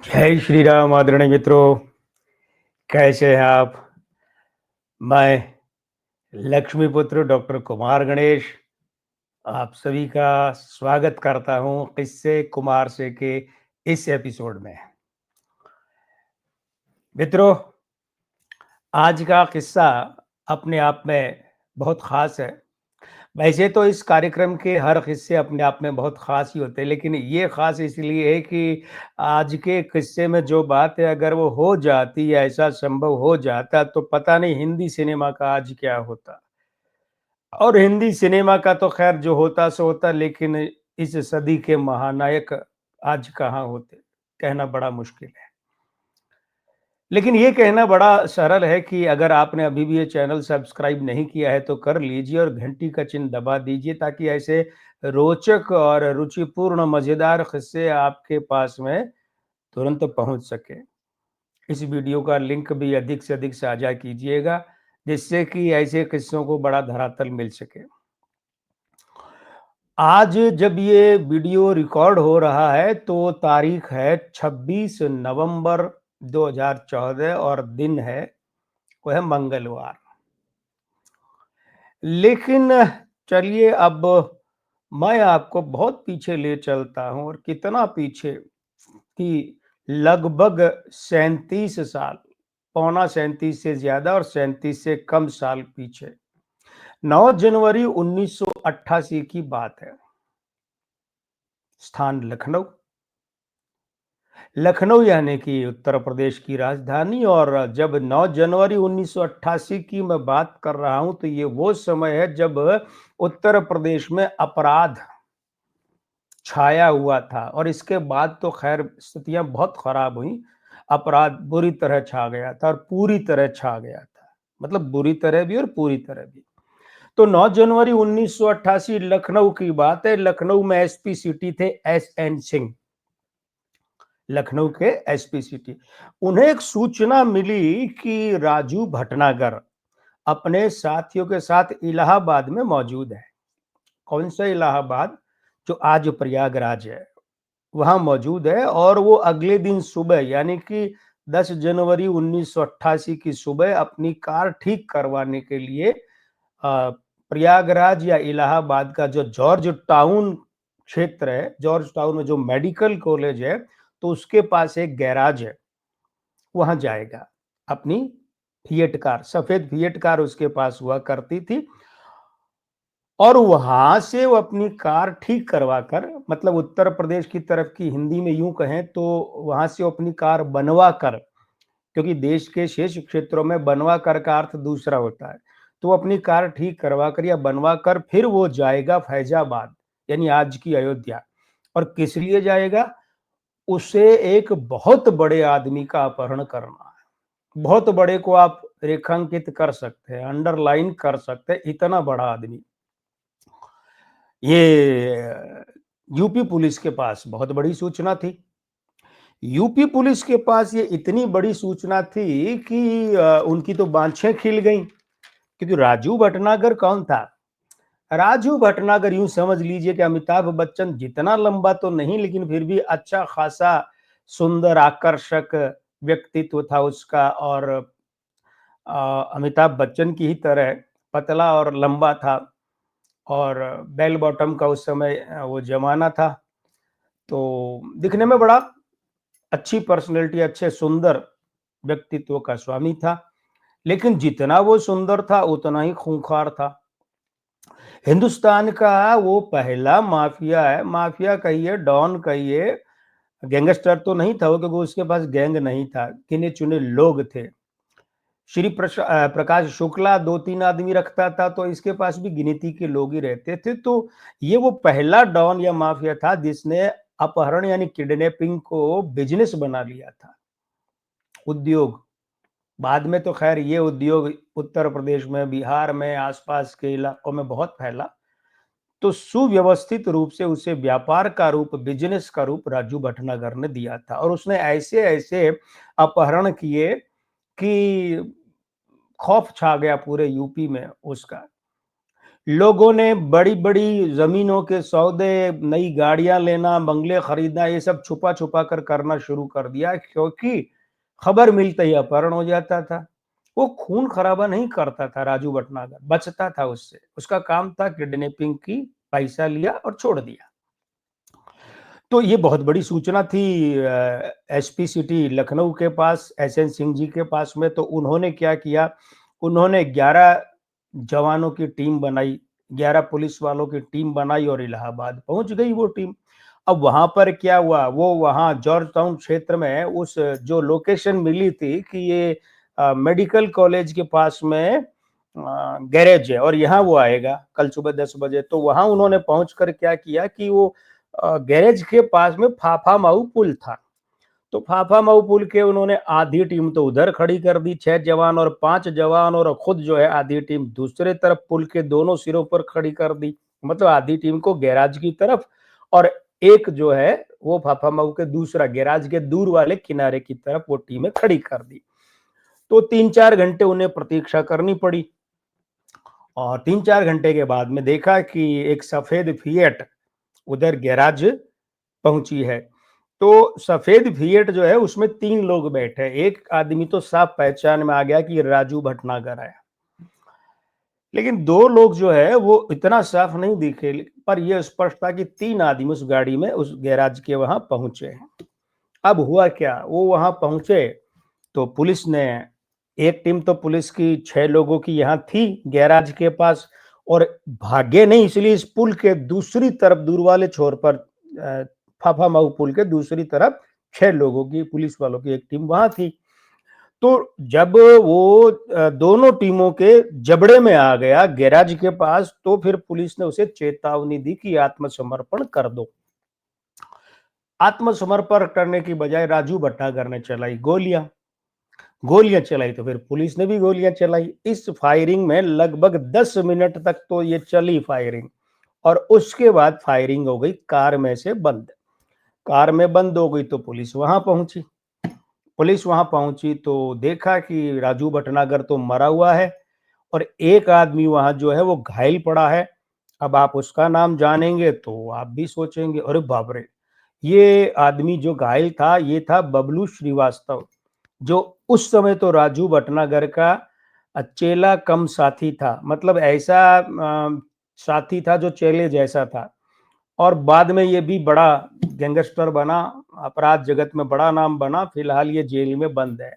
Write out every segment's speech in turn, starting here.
जय श्री राम आदरणीय मित्रों, कैसे हैं आप? मैं लक्ष्मीपुत्र डॉक्टर कुमार गणेश आप सभी का स्वागत करता हूं किस्से कुमार से के इस एपिसोड में। मित्रों, आज का किस्सा अपने आप में बहुत खास है। वैसे तो इस कार्यक्रम के हर किस्से अपने आप में बहुत खास ही होते हैं, लेकिन ये खास इसलिए है कि आज के किस्से में जो बात है अगर वो हो जाती या ऐसा संभव हो जाता तो पता नहीं हिंदी सिनेमा का आज क्या होता। और हिंदी सिनेमा का तो खैर जो होता सो होता, लेकिन इस सदी के महानायक आज कहाँ होते, कहना बड़ा मुश्किल है। लेकिन ये कहना बड़ा सरल है कि अगर आपने अभी भी ये चैनल सब्सक्राइब नहीं किया है तो कर लीजिए और घंटी का चिन्ह दबा दीजिए ताकि ऐसे रोचक और रुचिपूर्ण मज़ेदार किस्से आपके पास में तुरंत पहुंच सके। इस वीडियो का लिंक भी अधिक से अधिक साझा कीजिएगा जिससे कि ऐसे किस्सों को बड़ा धरातल मिल सके। आज जब ये वीडियो रिकॉर्ड हो रहा है तो तारीख है 26 नवंबर 2014 और दिन है वो है मंगलवार। लेकिन चलिए अब मैं आपको बहुत पीछे ले चलता हूँ और कितना पीछे कि लगभग 37 साल, पौना 37 से ज़्यादा और 37 से कम साल पीछे 9 जनवरी 1988 की बात है। स्थान लखनऊ। लखनऊ यानी कि उत्तर प्रदेश की राजधानी। और जब 9 जनवरी 1988 की मैं बात कर रहा हूं तो ये वो समय है जब उत्तर प्रदेश में अपराध छाया हुआ था और इसके बाद तो खैर स्थितियां बहुत खराब हुई। अपराध बुरी तरह छा गया था और पूरी तरह छा गया था, मतलब बुरी तरह भी और पूरी तरह भी। तो 9 जनवरी 1988 लखनऊ की बात है। लखनऊ में एसपी सिटी थे एसएन सिंह, लखनऊ के एसपी सिटी। उन्हें एक सूचना मिली कि राजू भटनागर अपने साथियों के साथ इलाहाबाद में मौजूद है। कौन सा इलाहाबाद? जो आज प्रयागराज है, वहां मौजूद है। और वो अगले दिन सुबह यानी कि 10 जनवरी 1988 की सुबह अपनी कार ठीक करवाने के लिए प्रयागराज या इलाहाबाद का जो जॉर्ज टाउन क्षेत्र है, जॉर्ज टाउन में जो मेडिकल कॉलेज है, तो उसके पास एक गैराज है, वहां जाएगा। अपनी फिएट कार, सफेद फिएट कार उसके पास हुआ करती थी और वहां से वो अपनी कार ठीक करवा कर, मतलब उत्तर प्रदेश की तरफ की हिंदी में यूं कहें तो वहां से वो अपनी कार बनवा कर, क्योंकि देश के शेष क्षेत्रों में बनवा कर का अर्थ दूसरा होता है। तो वो अपनी कार ठीक करवा कर या बनवा कर फिर वो जाएगा फैजाबाद, यानी आज की अयोध्या। और किस लिए जाएगा? उसे एक बहुत बड़े आदमी का अपहरण करना है। बहुत बड़े को आप रेखांकित कर सकते हैं, अंडरलाइन कर सकते हैं, इतना बड़ा आदमी। ये यूपी पुलिस के पास बहुत बड़ी सूचना थी। यूपी पुलिस के पास ये इतनी बड़ी सूचना थी कि उनकी तो बांछें खिल गईं, क्योंकि राजू भटनागर कौन था? राजू भटनागर यूं समझ लीजिए कि अमिताभ बच्चन जितना लंबा तो नहीं, लेकिन फिर भी अच्छा खासा सुंदर आकर्षक व्यक्तित्व था उसका। और अमिताभ बच्चन की ही तरह पतला और लंबा था और बेल बॉटम का उस समय वो जमाना था। तो दिखने में बड़ा अच्छी पर्सनैलिटी, अच्छे सुंदर व्यक्तित्व का स्वामी था। लेकिन जितना वो सुंदर था उतना ही खूंखार था। हिंदुस्तान का वो पहला माफिया है, माफिया कहिए, डॉन कहिए, गैंगस्टर तो नहीं था वो, क्योंकि उसके पास गैंग नहीं था, गिने चुने लोग थे। प्रकाश शुक्ला 2-3 आदमी रखता था, तो इसके पास भी गिनती के लोग ही रहते थे। तो ये वो पहला डॉन या माफिया था जिसने अपहरण यानी किडनैपिंग को बिजनेस बना लिया था, उद्योग। बाद में तो खैर ये उद्योग उत्तर प्रदेश में, बिहार में, आसपास के इलाकों में बहुत फैला। तो सुव्यवस्थित रूप से उसे व्यापार का रूप, बिजनेस का रूप राजू भटनागर ने दिया था। और उसने ऐसे ऐसे अपहरण किए कि खौफ छा गया पूरे यूपी में उसका। लोगों ने बड़ी-बड़ी ज़मीनों के सौदे, नई गाड़ियाँ लेना, बंगले खरीदना, ये सब छुपा-छुपा कर करना शुरू कर दिया क्योंकि खबर मिलते ही अपहरण हो जाता था। वो खून-खराबा नहीं करता था राजू भटनागर, बचता था उससे। उसका काम था किडनैपिंग की, पैसा लिया और छोड़ दिया। तो ये बहुत बड़ी सूचना थी एसपी सिटी लखनऊ के पास, एसएन सिंह जी के पास में। तो उन्होंने क्या किया, उन्होंने 11 जवानों की टीम बनाई, 11 पुलिस वालों की टीम बनाई और इलाहाबाद पहुंच गई वो टीम। अब वहां पर क्या हुआ, वो वहां जॉर्ज टाउन क्षेत्र में उस जो लोकेशन मिली थी कि ये मेडिकल कॉलेज के पास में गैरेज है और यहाँ वो आएगा कल सुबह 10 बजे। तो वहां उन्होंने पहुंचकर क्या किया कि वो गैरेज के पास में फाफा माऊ पुल था। तो फाफा माऊ पुल के उन्होंने आधी टीम तो उधर खड़ी कर दी, 6 जवान और 5 जवान, और खुद जो है आधी टीम दूसरे तरफ पुल के दोनों सिरों पर खड़ी कर दी। मतलब आधी टीम को गैराज की तरफ और एक जो है वो फाफा माऊ के दूसरा गैराज के दूर वाले किनारे की तरफ वो टीमें खड़ी कर दी। तो 3-4 घंटे उन्हें प्रतीक्षा करनी पड़ी और 3-4 घंटे के बाद में देखा कि एक सफेद फिएट उधर गैराज पहुंची है। तो सफेद फिएट जो है उसमें 3 लोग बैठे, एक आदमी तो साफ पहचान में आ गया कि राजू भटनागर है, लेकिन 2 लोग जो है वो इतना साफ नहीं दिखे, पर यह स्पष्ट था कि 3 आदमी उस गाड़ी में उस गैराज के वहां पहुंचे हैं। अब हुआ क्या, वो वहां पहुंचे तो पुलिस ने, एक टीम तो पुलिस की 6 लोगों की यहाँ थी गैराज के पास, और भागे नहीं इसलिए इस पुल के दूसरी तरफ दूर वाले छोर पर फाफा माऊ पुल के दूसरी तरफ 6 लोगों की पुलिस वालों की एक टीम वहां थी। तो जब वो दोनों टीमों के जबड़े में आ गया गैराज के पास, तो फिर पुलिस ने उसे चेतावनी दी कि आत्मसमर्पण कर दो। आत्मसमर्पण करने की बजाय राजू भट्टागर ने चलाई गोलियां। गोलियां चलाई तो फिर पुलिस ने भी गोलियां चलाई। इस फायरिंग में लगभग 10 मिनट तक तो ये चली फायरिंग, और उसके बाद फायरिंग हो गई कार में से बंद। कार में बंद हो गई तो पुलिस वहां पहुंची। पुलिस वहां पहुंची तो देखा कि राजू भटनागर तो मरा हुआ है और एक आदमी वहां जो है वो घायल पड़ा है। अब आप उसका नाम जानेंगे तो आप भी सोचेंगे अरे बाप रे, ये आदमी जो घायल था ये था बबलू श्रीवास्तव, जो उस समय तो राजू भटनागर का चेला कम साथी था। मतलब ऐसा साथी था जो चेले जैसा था, और बाद में ये भी बड़ा गैंगस्टर बना, अपराध जगत में बड़ा नाम बना। फिलहाल ये जेल में बंद है।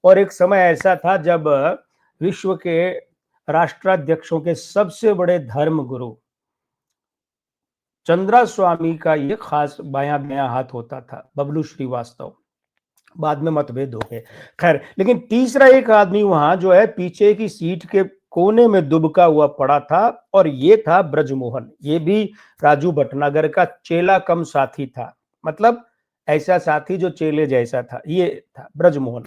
और एक समय ऐसा था जब विश्व के राष्ट्राध्यक्षों के सबसे बड़े धर्म गुरु चंद्रा स्वामी का ये खास बायां बायां हाथ होता था बबलू श्रीवास्तव। बाद में मतभेद हो गए, खैर। लेकिन तीसरा एक आदमी वहां जो है पीछे की सीट के कोने में दुबका हुआ पड़ा था, और ये था ब्रजमोहन। ये भी राजू भटनागर का चेला कम साथी था। मतलब ऐसा साथी जो चेले जैसा था, ये था ब्रजमोहन।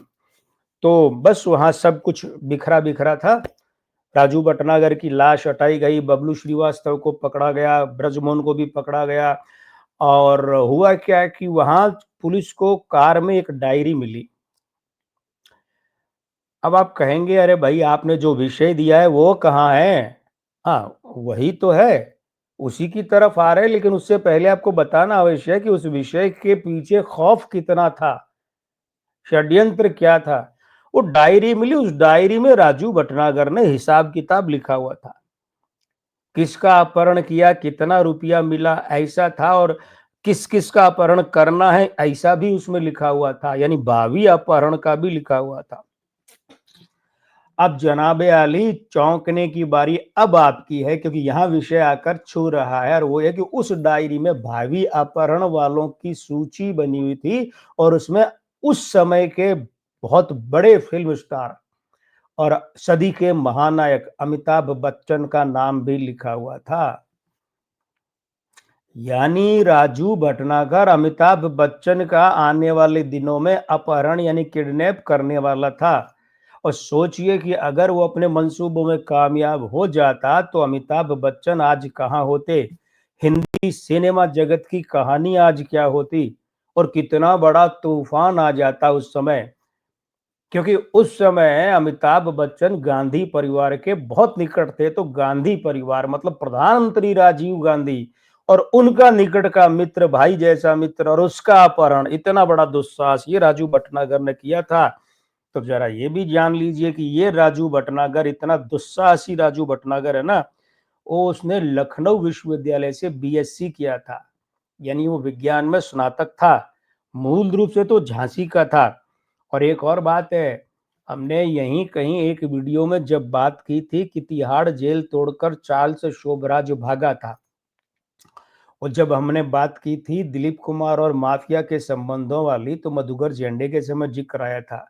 तो बस वहां सब कुछ बिखरा बिखरा था। राजू भटनागर की लाश हटाई गई, बबलू श्रीवास्तव को पकड़ा गया, ब्रजमोहन को भी पकड़ा गया। और हुआ क्या कि वहां पुलिस को कार में एक डायरी मिली। अब आप कहेंगे अरे भाई आपने जो विषय दिया है वो कहाँ है? हाँ, वही तो है, उसी की तरफ आ रहे हैं, लेकिन उससे पहले आपको बताना आवश्यक है कि उस विषय के पीछे खौफ कितना था, षड्यंत्र क्या था। वो डायरी मिली, उस डायरी में राजू भटनागर ने हिसाब किताब लिखा हुआ था, किसका अपहरण किया, कितना रुपया मिला, ऐसा था। और किस किस का अपहरण करना है ऐसा भी उसमें लिखा हुआ था, यानी भावी अपहरण का भी लिखा हुआ था। अब जनाबे आली चौंकने की बारी अब आपकी है, क्योंकि यहाँ विषय आकर छू रहा है, और वो है कि उस डायरी में भावी अपहरण वालों की सूची बनी हुई थी, और उसमें उस समय के बहुत बड़े फिल्म स्टार और सदी के महानायक अमिताभ बच्चन का नाम भी लिखा हुआ था। यानी राजू भटनागर अमिताभ बच्चन का आने वाले दिनों में अपहरण यानी किडनैप करने वाला था। और सोचिए कि अगर वो अपने मंसूबों में कामयाब हो जाता तो अमिताभ बच्चन आज कहाँ होते, हिंदी सिनेमा जगत की कहानी आज क्या होती, और कितना बड़ा तूफान आ जाता उस समय। क्योंकि उस समय अमिताभ बच्चन गांधी परिवार के बहुत निकट थे, तो गांधी परिवार मतलब प्रधानमंत्री राजीव गांधी और उनका निकट का मित्र, भाई जैसा मित्र और उसका अपहरण, इतना बड़ा दुस्साहस ये राजू भटनागर ने किया था। तो जरा ये भी जान लीजिए कि ये राजू भटनागर इतना दुस्साहसी राजू भटनागर है ना, वो उसने लखनऊ विश्वविद्यालय से बीएससी किया था, यानी वो विज्ञान में स्नातक था। मूल रूप से तो झांसी का था। और एक और बात है, हमने यहीं कहीं एक वीडियो में जब बात की थी कि तिहाड़ जेल तोड़कर चार्ल्स शोभराज भागा था, और जब हमने बात की थी दिलीप कुमार और माफिया के संबंधों वाली, तो मधुकर जेंडे के समय जिक्र आया था।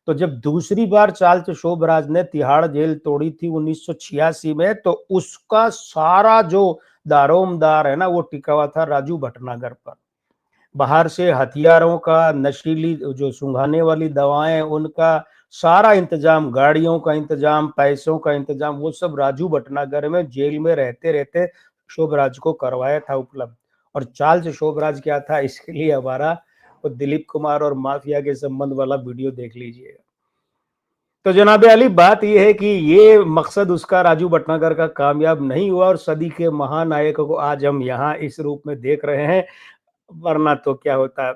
तो जब दूसरी बार चार्ल्स शोभराज ने तिहाड़ जेल तोड़ी थी 1986 में, तो उसका सारा जो दारोमदार है ना, वो टिका हुआ था राजू भटनागर पर। बाहर से हथियारों का, नशीली जो सुंघाने वाली दवाएं, उनका सारा इंतजाम, गाड़ियों का इंतजाम, पैसों का इंतजाम, वो सब राजू भटनागर में जेल में रहते रहते शोभराज को करवाया था उपलब्ध। और चार्ल्स शोभराज क्या था, इसके लिए हमारा वो दिलीप कुमार और माफिया के संबंध वाला वीडियो देख लीजिएगा। तो जनाब अली, बात यह है कि ये मकसद उसका राजू भटनागर का कामयाब नहीं हुआ, और सदी के महानायक को आज हम यहाँ इस रूप में देख रहे हैं। वरना तो क्या होता,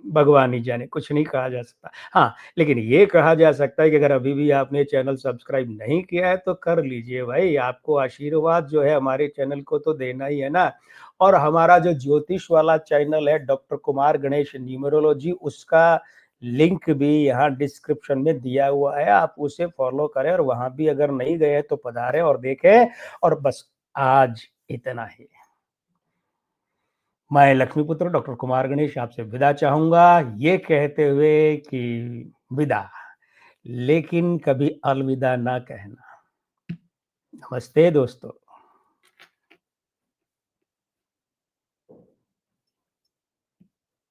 भगवान ही जाने, कुछ नहीं कहा जा सकता। हाँ, लेकिन ये कहा जा सकता है कि अगर अभी भी आपने चैनल सब्सक्राइब नहीं किया है तो कर लीजिए भाई, आपको आशीर्वाद जो है हमारे चैनल को तो देना ही है ना। और हमारा जो ज्योतिष वाला चैनल है डॉक्टर कुमार गणेश न्यूमरोलॉजी, उसका लिंक भी यहाँ डिस्क्रिप्शन में दिया हुआ है, आप उसे फॉलो करें, और वहां भी अगर नहीं गए तो पधारें और देखें। और बस आज इतना ही। मैं लक्ष्मीपुत्र डॉक्टर कुमार गणेश आपसे विदा चाहूंगा, ये कहते हुए कि विदा, लेकिन कभी अलविदा ना कहना। नमस्ते दोस्तों।